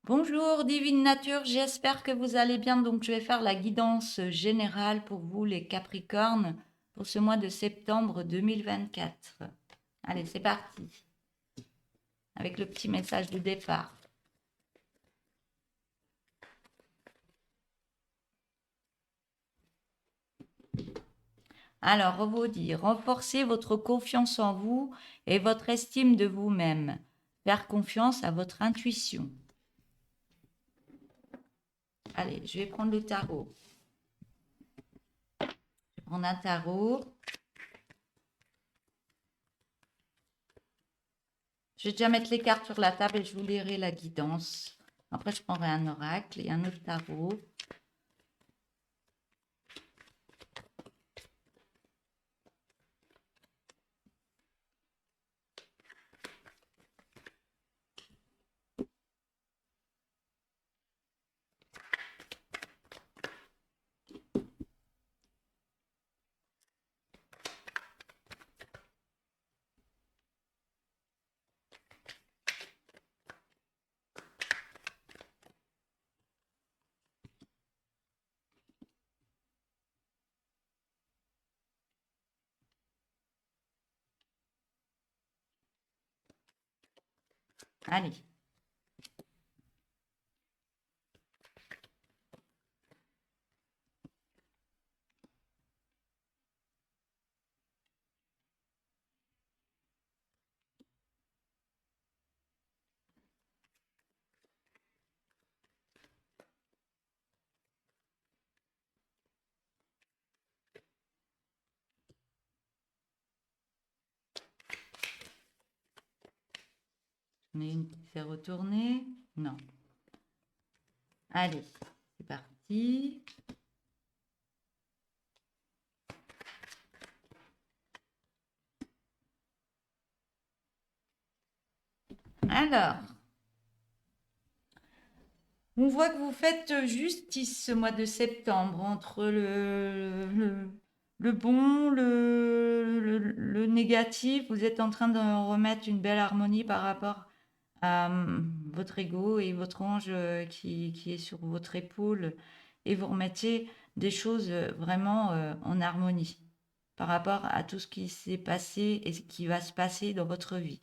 Bonjour Divine Nature, j'espère que vous allez bien. Donc je vais faire la guidance générale pour vous les Capricornes pour ce mois de septembre 2024. Allez, c'est parti avec le petit message de départ. Alors, on vous dit, renforcez votre confiance en vous et votre estime de vous-même. Faire confiance à votre intuition. Allez, je vais prendre le tarot. Je vais prendre un tarot. Je vais déjà mettre les cartes sur la table et je vous lirai la guidance. Après, je prendrai un oracle et un autre tarot. Allez. J'en ai une qui s'est retournée. Non. Allez, c'est parti. Alors, on voit que vous faites justice ce mois de septembre entre le bon, le négatif. Vous êtes en train de remettre une belle harmonie par rapport à votre ego et votre ange qui est sur votre épaule. Et vous remettez des choses vraiment en harmonie par rapport à tout ce qui s'est passé et ce qui va se passer dans votre vie.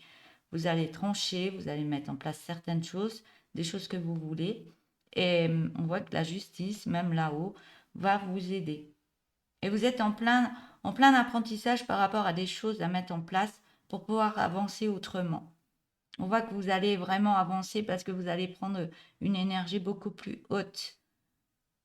Vous allez trancher, vous allez mettre en place certaines choses, des choses que vous voulez. Et on voit que la justice, même là-haut, va vous aider. Et vous êtes en plein apprentissage par rapport à des choses à mettre en place pour pouvoir avancer autrement. On voit que vous allez vraiment avancer parce que vous allez prendre une énergie beaucoup plus haute.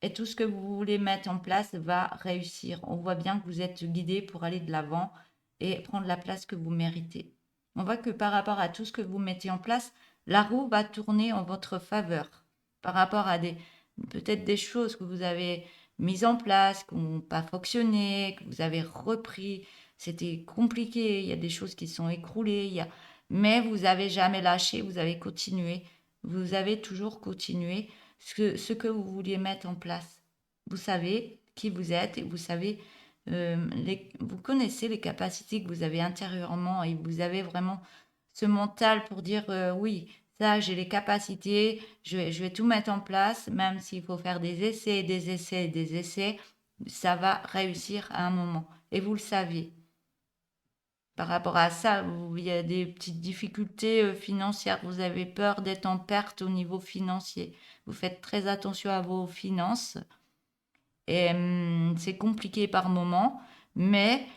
Et tout ce que vous voulez mettre en place va réussir. On voit bien que vous êtes guidé pour aller de l'avant et prendre la place que vous méritez. On voit que par rapport à tout ce que vous mettez en place, la roue va tourner en votre faveur. Par rapport à peut-être des choses que vous avez mises en place, qui n'ont pas fonctionné, que vous avez repris. C'était compliqué, il y a des choses qui sont écroulées, mais vous n'avez jamais lâché, vous avez continué. Vous avez toujours continué ce que vous vouliez mettre en place. Vous savez qui vous êtes et vous savez, vous connaissez les capacités que vous avez intérieurement et vous avez vraiment ce mental pour dire oui, ça, j'ai les capacités, je vais tout mettre en place, même s'il faut faire des essais, des essais, des essais, ça va réussir à un moment. Et vous le savez. Par rapport à ça, il y a des petites difficultés financières. Vous avez peur d'être en perte au niveau financier. Vous faites très attention à vos finances. Et c'est compliqué par moment, mais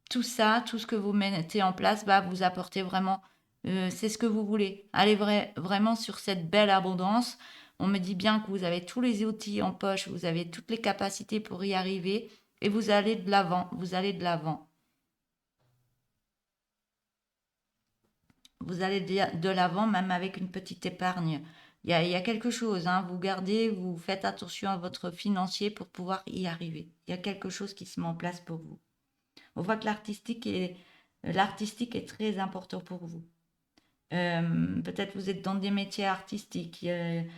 tout ça, tout ce que vous mettez en place va vous apporter vraiment, c'est ce que vous voulez. Allez vraiment sur cette belle abondance. On me dit bien que vous avez tous les outils en poche, vous avez toutes les capacités pour y arriver et vous allez de l'avant, vous allez de l'avant. Vous allez de l'avant même avec une petite épargne. Il y a quelque chose, hein, vous gardez, vous faites attention à votre financier pour pouvoir y arriver. Il y a quelque chose qui se met en place pour vous. On voit que l'artistique est très important pour vous. Peut-être vous êtes dans des métiers artistiques. Il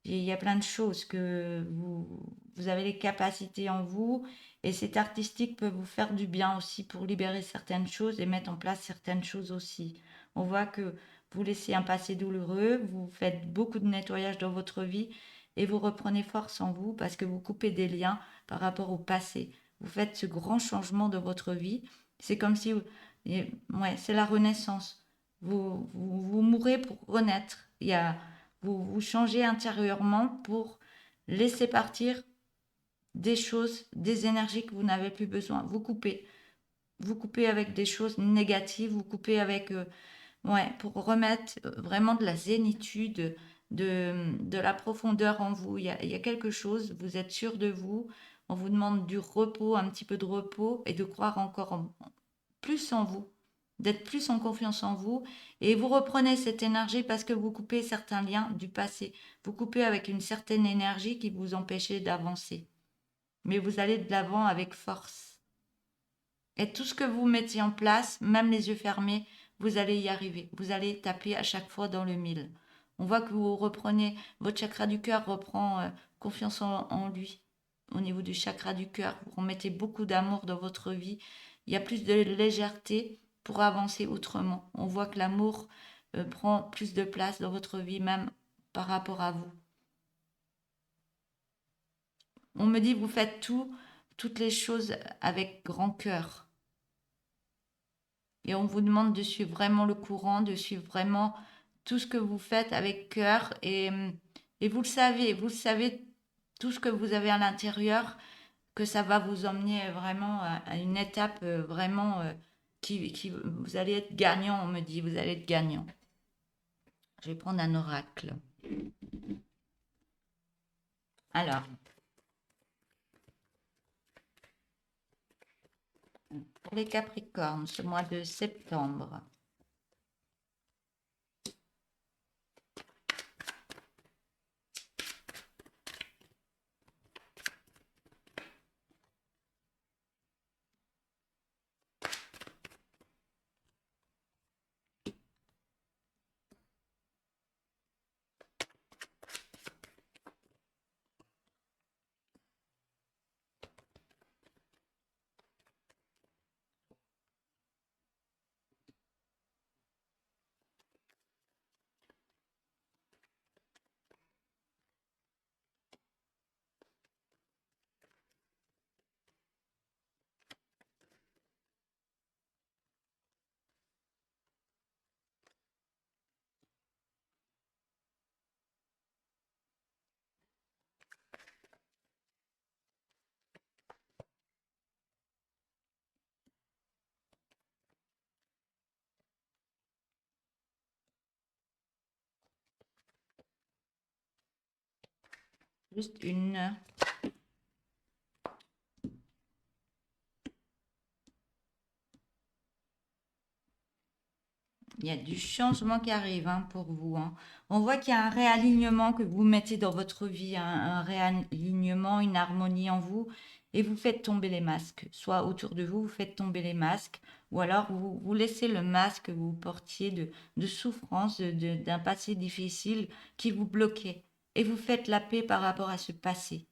y a plein de choses que vous avez les capacités en vous et cet artistique peut vous faire du bien aussi pour libérer certaines choses et mettre en place certaines choses aussi. On voit que vous laissez un passé douloureux, vous faites beaucoup de nettoyage dans votre vie et vous reprenez force en vous parce que vous coupez des liens par rapport au passé. Vous faites ce grand changement de votre vie. C'est comme si, ouais, c'est la renaissance. Vous mourrez pour renaître. Vous changez intérieurement pour laisser partir des choses, des énergies que vous n'avez plus besoin. Vous coupez. Vous coupez avec des choses négatives, vous coupez avec ouais, pour remettre vraiment de la zénitude, de la profondeur en vous. Il y a quelque chose, vous êtes sûr de vous, on vous demande du repos, un petit peu de repos et de croire encore plus en vous, d'être plus en confiance en vous. Et vous reprenez cette énergie parce que vous coupez certains liens du passé. Vous coupez avec une certaine énergie qui vous empêchait d'avancer. Mais vous allez de l'avant avec force. Et tout ce que vous mettez en place, même les yeux fermés, vous allez y arriver. Vous allez taper à chaque fois dans le mille. On voit que vous reprenez, votre chakra du cœur reprend confiance en lui. Au niveau du chakra du cœur, vous remettez beaucoup d'amour dans votre vie. Il y a plus de légèreté pour avancer autrement. On voit que l'amour prend plus de place dans votre vie, même par rapport à vous. On me dit, vous faites toutes les choses avec grand cœur. Et on vous demande de suivre vraiment le courant, de suivre vraiment tout ce que vous faites avec cœur. Et vous le savez, tout ce que vous avez à l'intérieur, que ça va vous emmener vraiment à une étape vraiment vous allez être gagnant, on me dit, vous allez être gagnant. Je vais prendre un oracle. Alors, pour les Capricornes, ce mois de septembre. Juste une. Il y a du changement qui arrive pour vous. On voit qu'il y a un réalignement que vous mettez dans votre vie, un réalignement, une harmonie en vous, et vous faites tomber les masques. Soit autour de vous, vous faites tomber les masques, ou alors vous laissez le masque que vous portiez de souffrance, d'un passé difficile qui vous bloquait. Et vous faites la paix par rapport à ce passé.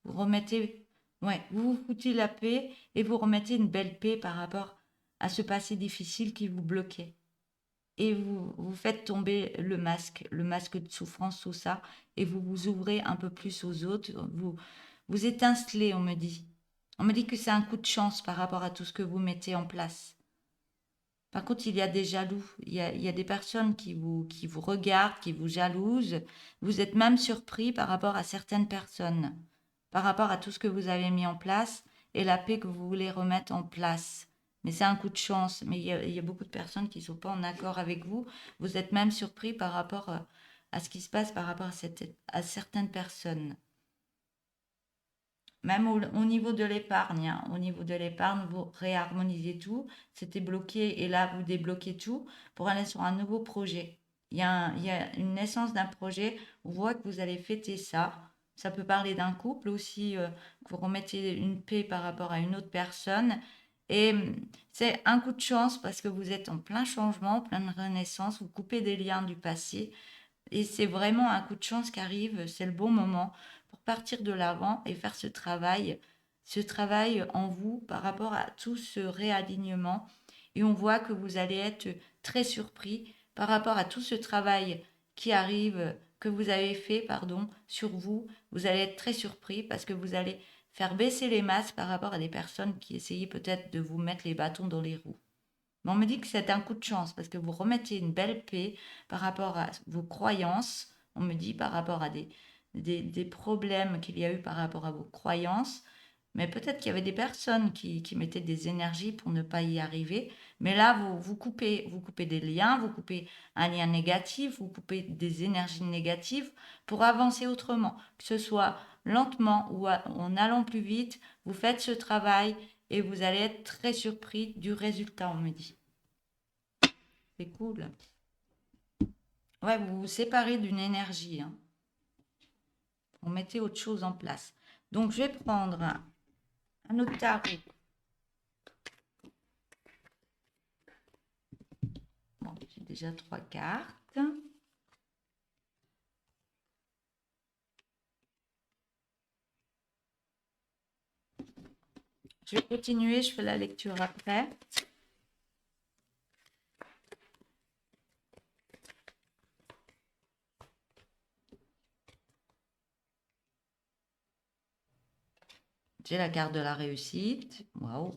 Vous remettez, ouais, vous vous foutez la paix et vous remettez une belle paix par rapport à ce passé difficile qui vous bloquait et vous faites tomber le masque de souffrance, tout ça, et vous vous ouvrez un peu plus aux autres, vous étincelez, on me dit. On me dit que c'est un coup de chance par rapport à tout ce que vous mettez en place. Par contre, il y a des jaloux, il y a des personnes qui vous regardent, qui vous jalousent. Vous êtes même surpris par rapport à certaines personnes, par rapport à tout ce que vous avez mis en place et la paix que vous voulez remettre en place. Mais c'est un coup de chance. Mais il y a beaucoup de personnes qui ne sont pas en accord avec vous. Vous êtes même surpris par rapport à ce qui se passe par rapport à certaines personnes. Même au niveau de l'épargne, hein. Au niveau de l'épargne, vous réharmonisez tout. C'était bloqué et là, vous débloquez tout pour aller sur un nouveau projet. Il y a une naissance d'un projet. On voit que vous allez fêter ça. Ça peut parler d'un couple aussi, que vous remettez une paix par rapport à une autre personne. Et c'est un coup de chance parce que vous êtes en plein changement, plein de renaissance. Vous coupez des liens du passé. Et c'est vraiment un coup de chance qui arrive, c'est le bon moment pour partir de l'avant et faire ce travail en vous par rapport à tout ce réalignement. Et on voit que vous allez être très surpris par rapport à tout ce travail qui arrive, que vous avez fait, pardon, sur vous. Vous allez être très surpris parce que vous allez faire baisser les masses par rapport à des personnes qui essayaient peut-être de vous mettre les bâtons dans les roues. Mais on me dit que c'est un coup de chance parce que vous remettez une belle paix par rapport à vos croyances. On me dit par rapport à des problèmes qu'il y a eu par rapport à vos croyances. Mais peut-être qu'il y avait des personnes qui mettaient des énergies pour ne pas y arriver. Mais là, vous coupez des liens, vous coupez un lien négatif, vous coupez des énergies négatives pour avancer autrement. Que ce soit lentement ou en allant plus vite, vous faites ce travail et vous allez être très surpris du résultat, on me dit. C'est cool. Ouais, vous vous séparez d'une énergie, hein. Vous mettez autre chose en place. Donc, je vais prendre un autre tarot. Bon, j'ai déjà 3 cartes. Je vais continuer, je fais la lecture après. J'ai la carte de la réussite. Waouh.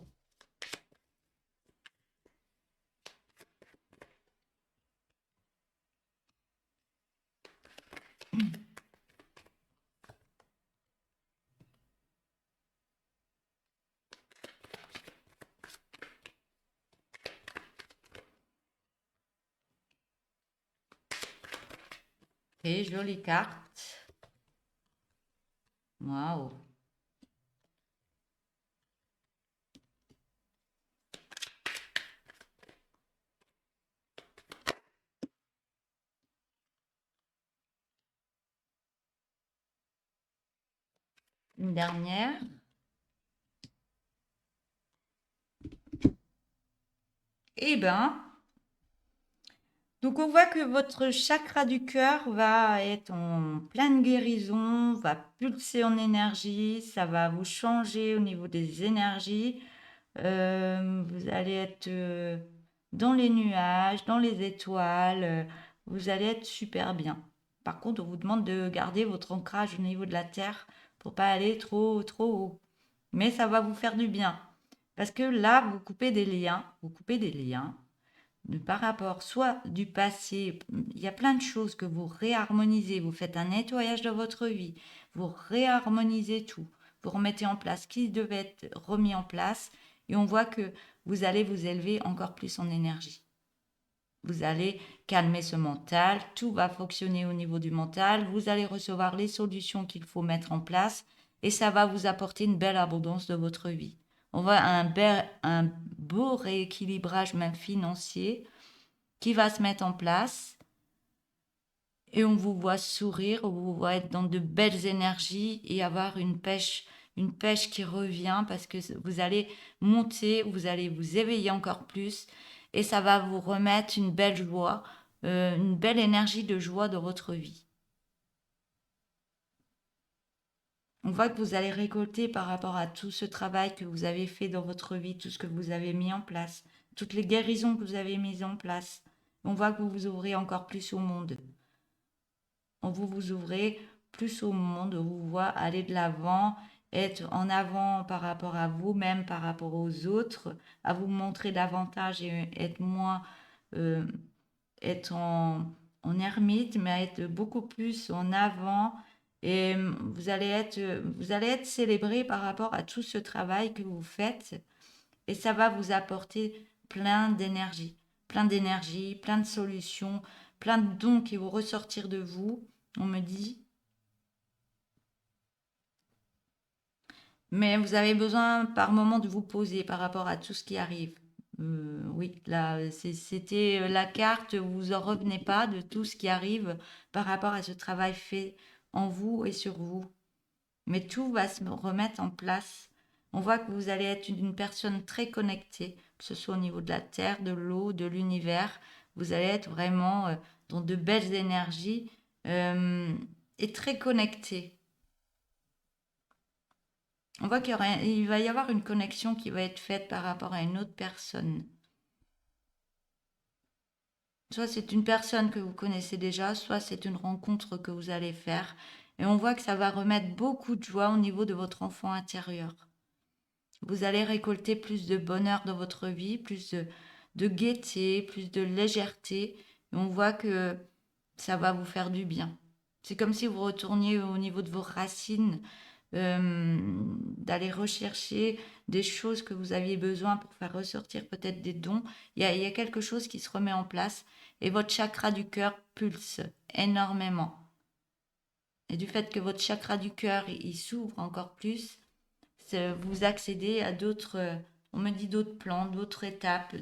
Et jolie carte. Waouh. Une dernière. Eh ben, donc on voit que votre chakra du cœur va être en pleine guérison, va pulser en énergie, ça va vous changer au niveau des énergies. Vous allez être dans les nuages, dans les étoiles, vous allez être super bien. Par contre, on vous demande de garder votre ancrage au niveau de la terre pour pas aller trop haut. Mais ça va vous faire du bien. Parce que là, vous coupez des liens, par rapport soit du passé, il y a plein de choses que vous réharmonisez, vous faites un nettoyage de votre vie, vous réharmonisez tout, vous remettez en place ce qui devait être remis en place et on voit que vous allez vous élever encore plus en énergie. Vous allez calmer ce mental, tout va fonctionner au niveau du mental, vous allez recevoir les solutions qu'il faut mettre en place et ça va vous apporter une belle abondance de votre vie. On voit un beau rééquilibrage même financier qui va se mettre en place et on vous voit sourire, on vous voit être dans de belles énergies et avoir une pêche qui revient parce que vous allez monter, vous allez vous éveiller encore plus et ça va vous remettre une belle joie, une belle énergie de joie dans votre vie. On voit que vous allez récolter par rapport à tout ce travail que vous avez fait dans votre vie, tout ce que vous avez mis en place, toutes les guérisons que vous avez mises en place. On voit que vous vous ouvrez encore plus au monde. Vous ouvrez plus au monde, on vous voit aller de l'avant, être en avant par rapport à vous-même, par rapport aux autres, à vous montrer davantage et être moins, euh, être en ermite, mais être beaucoup plus en avant. Et vous allez être célébré par rapport à tout ce travail que vous faites. Et ça va vous apporter plein d'énergie, plein de solutions, plein de dons qui vont ressortir de vous. On me dit, mais vous avez besoin par moment de vous poser par rapport à tout ce qui arrive. Oui, là, c'était la carte, vous en revenez pas de tout ce qui arrive par rapport à ce travail fait en vous et sur vous. Mais tout va se remettre en place. On voit que vous allez être une personne très connectée, que ce soit au niveau de la terre, de l'eau, de l'univers. Vous allez être vraiment dans de belles énergies et très connectée. On voit qu'il va y avoir une connexion qui va être faite par rapport à une autre personne. Soit c'est une personne que vous connaissez déjà, soit c'est une rencontre que vous allez faire. Et on voit que ça va remettre beaucoup de joie au niveau de votre enfant intérieur. Vous allez récolter plus de bonheur dans votre vie, plus de gaieté, plus de légèreté. Et on voit que ça va vous faire du bien. C'est comme si vous retourniez au niveau de vos racines, d'aller rechercher des choses que vous aviez besoin pour faire ressortir peut-être des dons. Il y a quelque chose qui se remet en place et votre chakra du cœur pulse énormément. Et du fait que votre chakra du cœur il s'ouvre encore plus, vous accédez à d'autres, on me dit d'autres plans, d'autres étapes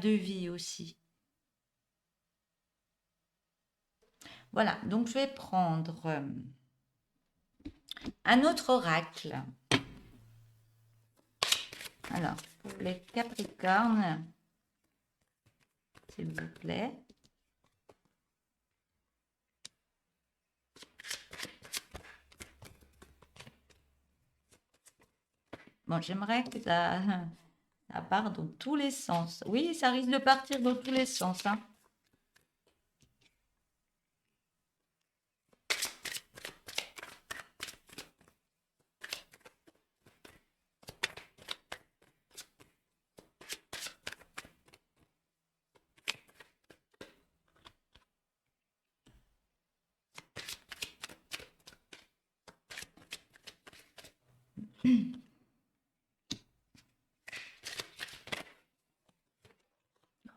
de vie aussi. Voilà, donc je vais prendre un autre oracle. Alors, pour les Capricornes, s'il vous plaît. Bon, j'aimerais que ça part dans tous les sens. Oui, ça risque de partir dans tous les sens, hein.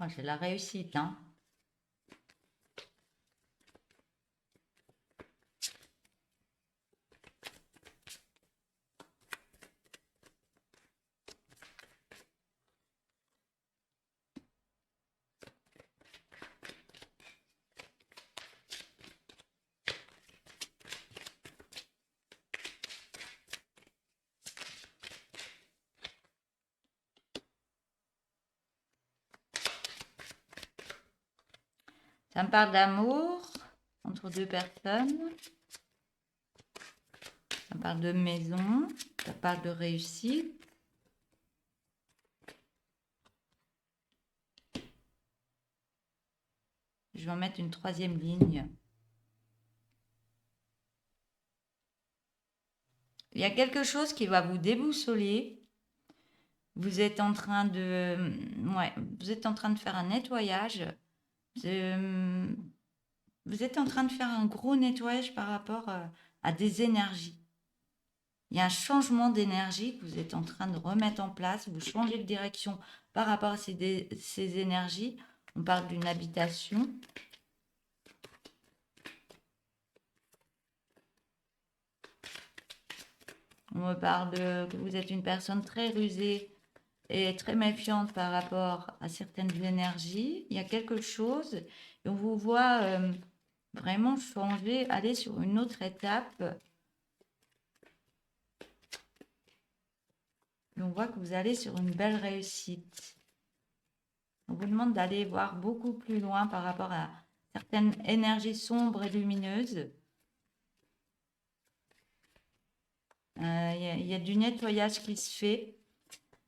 Oh, j'ai la réussite, hein. Ça me parle d'amour entre deux personnes. Ça parle de maison. Ça parle de réussite. Je vais en mettre une troisième ligne. Il y a quelque chose qui va vous déboussoler. Vous êtes en train de, ouais, vous êtes en train de faire un nettoyage. Vous êtes en train de faire un gros nettoyage par rapport à des énergies. Il y a un changement d'énergie que vous êtes en train de remettre en place. Vous changez de direction par rapport à ces énergies. On parle d'une habitation. On me parle que vous êtes une personne très rusée et très méfiante par rapport à certaines énergies. Il y a quelque chose et on vous voit vraiment changer, aller sur une autre étape. Et on voit que vous allez sur une belle réussite. On vous demande d'aller voir beaucoup plus loin par rapport à certaines énergies sombres et lumineuses. Il y a du nettoyage qui se fait.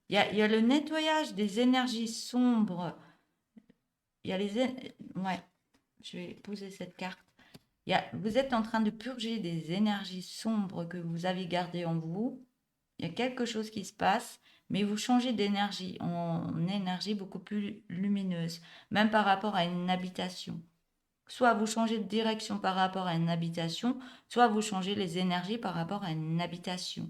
Il y a le nettoyage des énergies sombres. Il y a les... Ouais, je vais poser cette carte. Vous êtes en train de purger des énergies sombres que vous avez gardées en vous. Il y a quelque chose qui se passe, mais vous changez d'énergie en énergie beaucoup plus lumineuse, même par rapport à une habitation. Soit vous changez de direction par rapport à une habitation, soit vous changez les énergies par rapport à une habitation.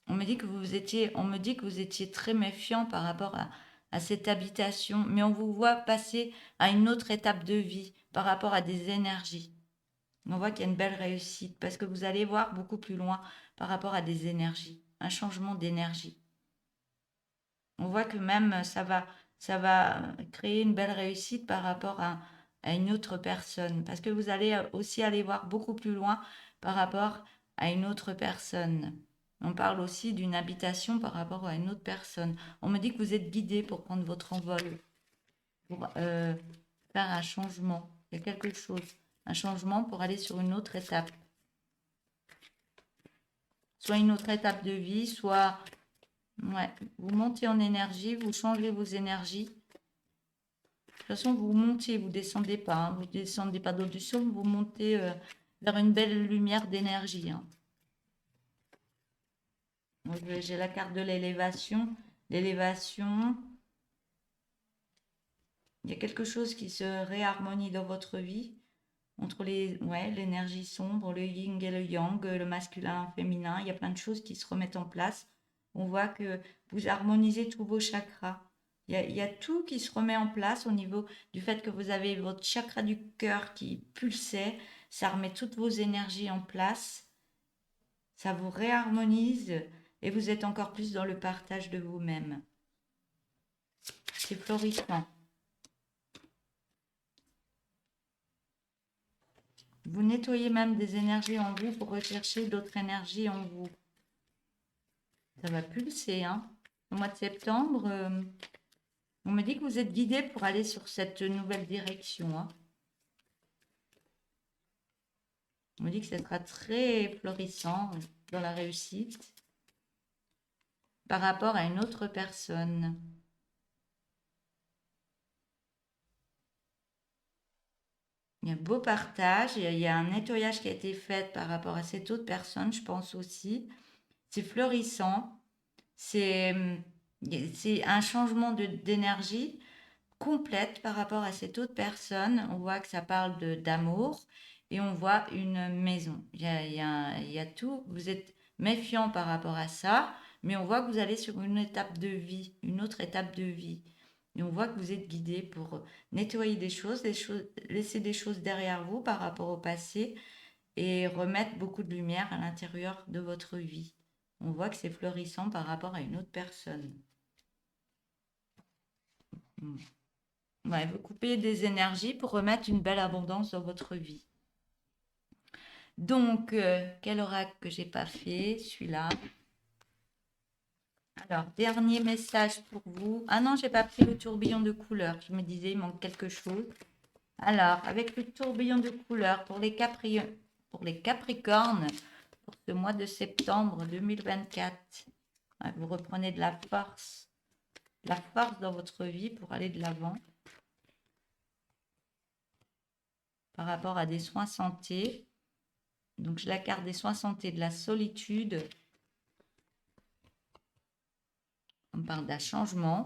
On me dit que vous étiez très méfiant par rapport à cette habitation, mais on vous voit passer à une autre étape de vie par rapport à des énergies. On voit qu'il y a une belle réussite parce que vous allez voir beaucoup plus loin par rapport à des énergies, un changement d'énergie. On voit que même ça va créer une belle réussite par rapport à une autre personne parce que vous allez aussi aller voir beaucoup plus loin par rapport à une autre personne. On parle aussi d'une habitation par rapport à une autre personne. On me dit que vous êtes guidé pour prendre votre envol, pour faire un changement. Il y a quelque chose, un changement pour aller sur une autre étape. Soit une autre étape de vie, soit ouais, vous montez en énergie, vous changez vos énergies toute façon, vous montez, vous descendez pas, hein. Vous descendez pas d'eau du sol, vous montez vers une belle lumière d'énergie, hein. Donc, j'ai la carte de l'élévation. L'élévation, il y a quelque chose qui se réharmonie dans votre vie entre l'énergie sombre, le yin et le yang, le masculin, le féminin. Il y a plein de choses qui se remettent en place. On voit que vous harmonisez tous vos chakras. Il y a tout qui se remet en place au niveau du fait que vous avez votre chakra du cœur qui pulsait. Ça remet toutes vos énergies en place. Ça vous réharmonise et vous êtes encore plus dans le partage de vous-même. C'est florissant. Vous nettoyez même des énergies en vous pour rechercher d'autres énergies en vous. Ça va pulser, hein. Au mois de septembre, on me dit que vous êtes guidé pour aller sur cette nouvelle direction, hein. On me dit que ce sera très florissant dans la réussite par rapport à une autre personne. Il y a un beau partage, il y a un nettoyage qui a été fait par rapport à cette autre personne, je pense aussi. C'est florissant, c'est un changement d'énergie complète par rapport à cette autre personne. On voit que ça parle d'amour et on voit une maison. Il y a tout. Vous êtes méfiant par rapport à ça, mais on voit que vous allez sur une étape de vie, une autre étape de vie. Et on voit que vous êtes guidé pour nettoyer des choses, laisser des choses derrière vous par rapport au passé et remettre beaucoup de lumière à l'intérieur de votre vie. On voit que c'est florissant par rapport à une autre personne. Ouais, vous coupez des énergies pour remettre une belle abondance dans votre vie. Donc, quel oracle que j'ai pas fait? Celui-là. Alors, dernier message pour vous. Ah non, j'ai pas pris le tourbillon de couleurs. Je me disais, il manque quelque chose. Alors, avec le tourbillon de couleurs pour les Capricornes, pour ce mois de septembre 2024, vous reprenez de la force dans votre vie pour aller de l'avant. Par rapport à des soins santé. Donc, je la carte des soins santé, de la solitude. On parle d'un changement.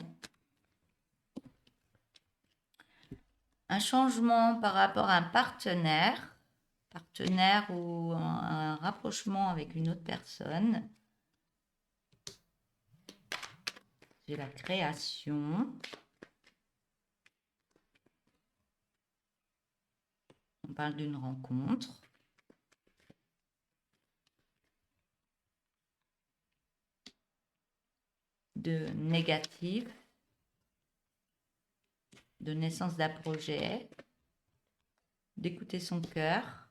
Un changement par rapport à un partenaire ou un rapprochement avec une autre personne. J'ai la création. On parle d'une rencontre. De négatif. De naissance d'un projet. D'écouter son cœur.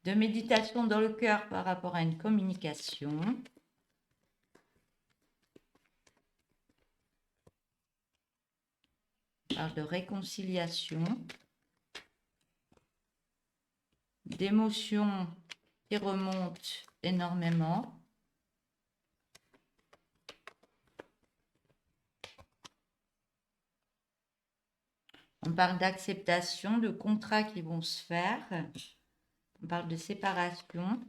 De méditation dans le cœur par rapport à une communication. On parle de réconciliation. D'émotions qui remontent énormément. On parle d'acceptation, de contrats qui vont se faire. On parle de séparation.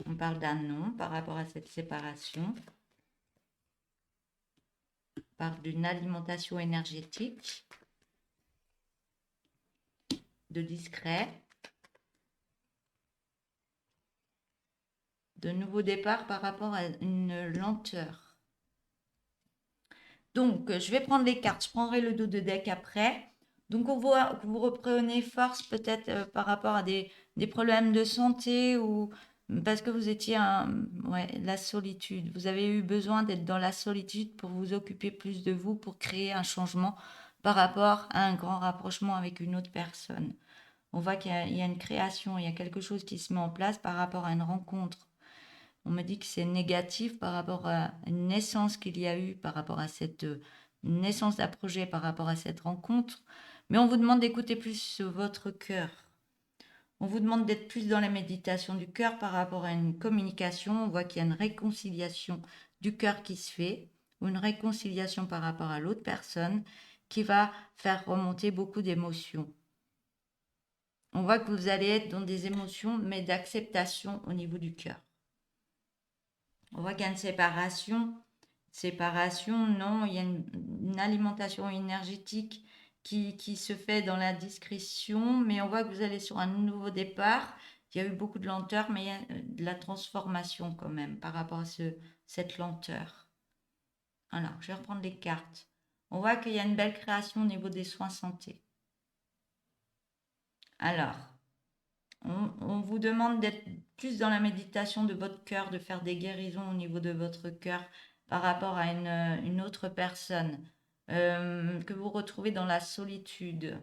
On parle d'un non par rapport à cette séparation. On parle d'une alimentation énergétique. De discret. De nouveau départ par rapport à une lenteur. Donc, je vais prendre les cartes. Je prendrai le dos de deck après. Donc, on voit que vous reprenez force peut-être par rapport à des problèmes de santé ou parce que vous étiez la solitude. Vous avez eu besoin d'être dans la solitude pour vous occuper plus de vous, pour créer un changement par rapport à un grand rapprochement avec une autre personne. On voit qu'il y a une création, il y a quelque chose qui se met en place par rapport à une rencontre. On me dit que c'est négatif par rapport à une naissance qu'il y a eu, par rapport à cette naissance d'un projet, par rapport à cette rencontre. Mais on vous demande d'écouter plus votre cœur. On vous demande d'être plus dans la méditation du cœur par rapport à une communication. On voit qu'il y a une réconciliation du cœur qui se fait, ou une réconciliation par rapport à l'autre personne qui va faire remonter beaucoup d'émotions. On voit que vous allez être dans des émotions, mais d'acceptation au niveau du cœur. On voit qu'il y a une séparation. Séparation, non, il y a une alimentation énergétique qui se fait dans la discrétion, mais on voit que vous allez sur un nouveau départ. Il y a eu beaucoup de lenteur, mais il y a de la transformation quand même par rapport à cette lenteur. Alors, je vais reprendre les cartes. On voit qu'il y a une belle création au niveau des soins santé. Alors, on vous demande d'être plus dans la méditation de votre cœur, de faire des guérisons au niveau de votre cœur par rapport à une autre personne que vous retrouvez dans la solitude.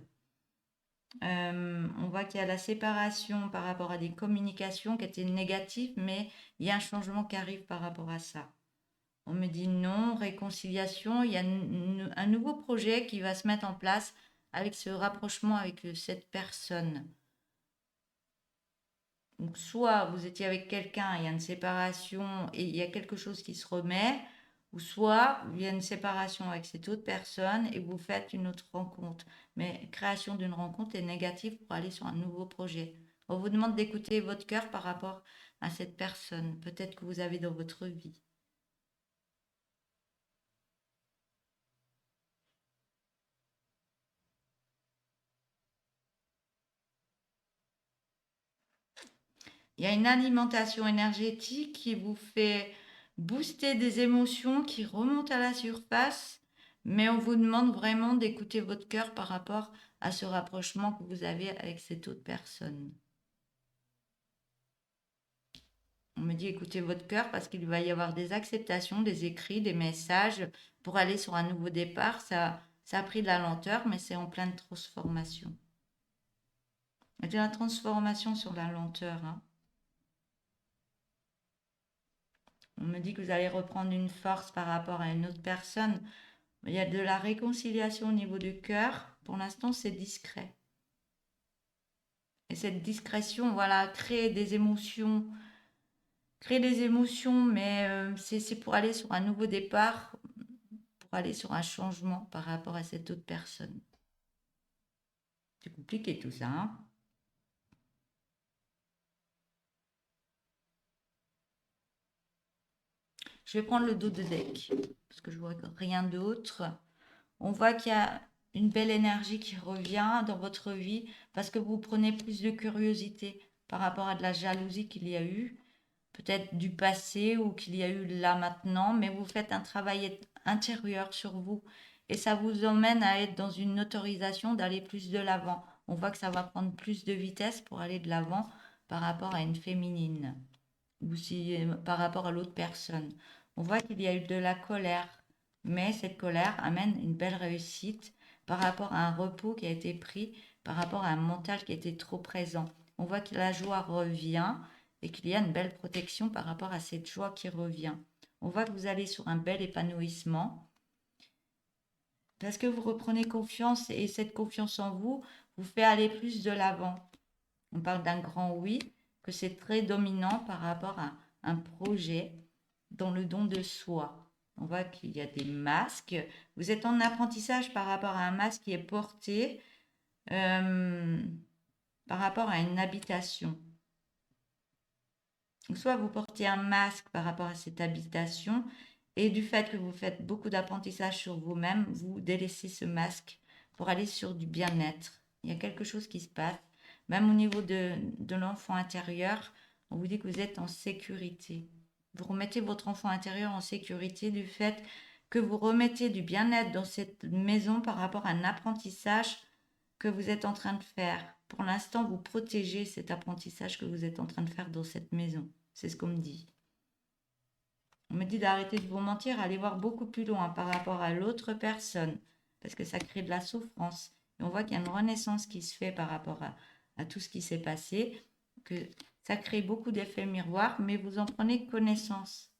On voit qu'il y a la séparation par rapport à des communications qui étaient négatives, mais il y a un changement qui arrive par rapport à ça. On me dit non, réconciliation, il y a un nouveau projet qui va se mettre en place avec ce rapprochement avec cette personne. Donc, soit vous étiez avec quelqu'un, il y a une séparation et il y a quelque chose qui se remet, ou soit il y a une séparation avec cette autre personne et vous faites une autre rencontre. Mais création d'une rencontre est négative pour aller sur un nouveau projet. On vous demande d'écouter votre cœur par rapport à cette personne, peut-être que vous avez dans votre vie. Il y a une alimentation énergétique qui vous fait booster des émotions qui remontent à la surface, mais on vous demande vraiment d'écouter votre cœur par rapport à ce rapprochement que vous avez avec cette autre personne. On me dit écoutez votre cœur parce qu'il va y avoir des acceptations, des écrits, des messages pour aller sur un nouveau départ. Ça a pris de la lenteur, mais c'est en pleine transformation. Il y a de la transformation sur la lenteur, hein. On me dit que vous allez reprendre une force par rapport à une autre personne. Il y a de la réconciliation au niveau du cœur. Pour l'instant, c'est discret. Et cette discrétion, voilà, crée des émotions. Crée des émotions, mais c'est pour aller sur un nouveau départ, pour aller sur un changement par rapport à cette autre personne. C'est compliqué tout ça, hein. Je vais prendre le dos de deck, parce que je vois rien d'autre. On voit qu'il y a une belle énergie qui revient dans votre vie, parce que vous prenez plus de curiosité par rapport à de la jalousie qu'il y a eu, peut-être du passé ou qu'il y a eu là maintenant, mais vous faites un travail intérieur sur vous et ça vous emmène à être dans une autorisation d'aller plus de l'avant. On voit que ça va prendre plus de vitesse pour aller de l'avant par rapport à une féminine ou si par rapport à l'autre personne. On voit qu'il y a eu de la colère, mais cette colère amène une belle réussite par rapport à un repos qui a été pris, par rapport à un mental qui était trop présent. On voit que la joie revient et qu'il y a une belle protection par rapport à cette joie qui revient. On voit que vous allez sur un bel épanouissement parce que vous reprenez confiance et cette confiance en vous vous fait aller plus de l'avant. On parle d'un grand oui, que c'est très dominant par rapport à un projet dans le don de soi. On voit qu'il y a des masques. Vous êtes en apprentissage par rapport à un masque qui est porté par rapport à une habitation. Soit vous portez un masque par rapport à cette habitation et du fait que vous faites beaucoup d'apprentissage sur vous-même, vous délaissez ce masque pour aller sur du bien-être. Il y a quelque chose qui se passe. Même au niveau de l'enfant intérieur, on vous dit que vous êtes en sécurité. Vous remettez votre enfant intérieur en sécurité du fait que vous remettez du bien-être dans cette maison par rapport à un apprentissage que vous êtes en train de faire. Pour l'instant, vous protégez cet apprentissage que vous êtes en train de faire dans cette maison. C'est ce qu'on me dit. On me dit d'arrêter de vous mentir, aller voir beaucoup plus loin par rapport à l'autre personne, parce que ça crée de la souffrance. Et on voit qu'il y a une renaissance qui se fait par rapport à tout ce qui s'est passé, que ça crée beaucoup d'effets miroirs, mais vous en prenez connaissance.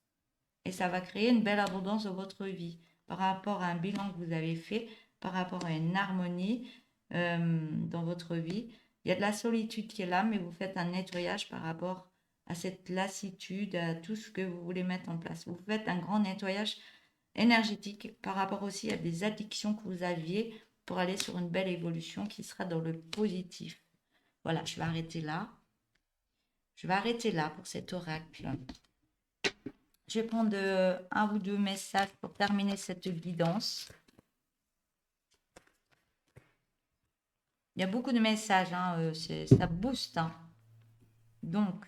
Et ça va créer une belle abondance dans votre vie, par rapport à un bilan que vous avez fait, par rapport à une harmonie dans votre vie. Il y a de la solitude qui est là, mais vous faites un nettoyage par rapport à cette lassitude, à tout ce que vous voulez mettre en place. Vous faites un grand nettoyage énergétique par rapport aussi à des addictions que vous aviez pour aller sur une belle évolution qui sera dans le positif. Voilà, je vais arrêter là. Je vais arrêter là pour cet oracle. Je vais prendre un ou deux messages pour terminer cette guidance. Il y a beaucoup de messages, hein, ça booste. Hein. Donc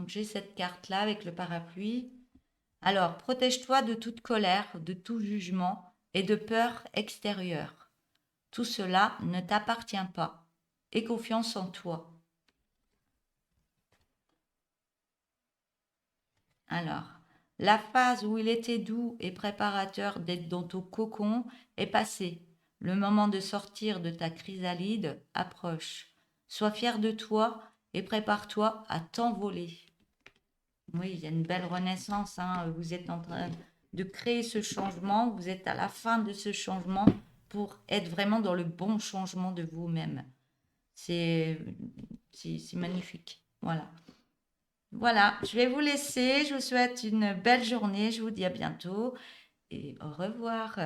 j'ai cette carte-là avec le parapluie. Alors, protège-toi de toute colère, de tout jugement et de peur extérieure. Tout cela ne t'appartient pas. Aie confiance en toi. Alors, la phase où il était doux et préparateur d'être dans ton cocon est passée. Le moment de sortir de ta chrysalide approche. Sois fier de toi et prépare-toi à t'envoler. Oui, il y a une belle renaissance. Hein. Vous êtes en train de créer ce changement. Vous êtes à la fin de ce changement pour être vraiment dans le bon changement de vous-même. C'est magnifique. Voilà. Voilà, je vais vous laisser. Je vous souhaite une belle journée. Je vous dis à bientôt et au revoir.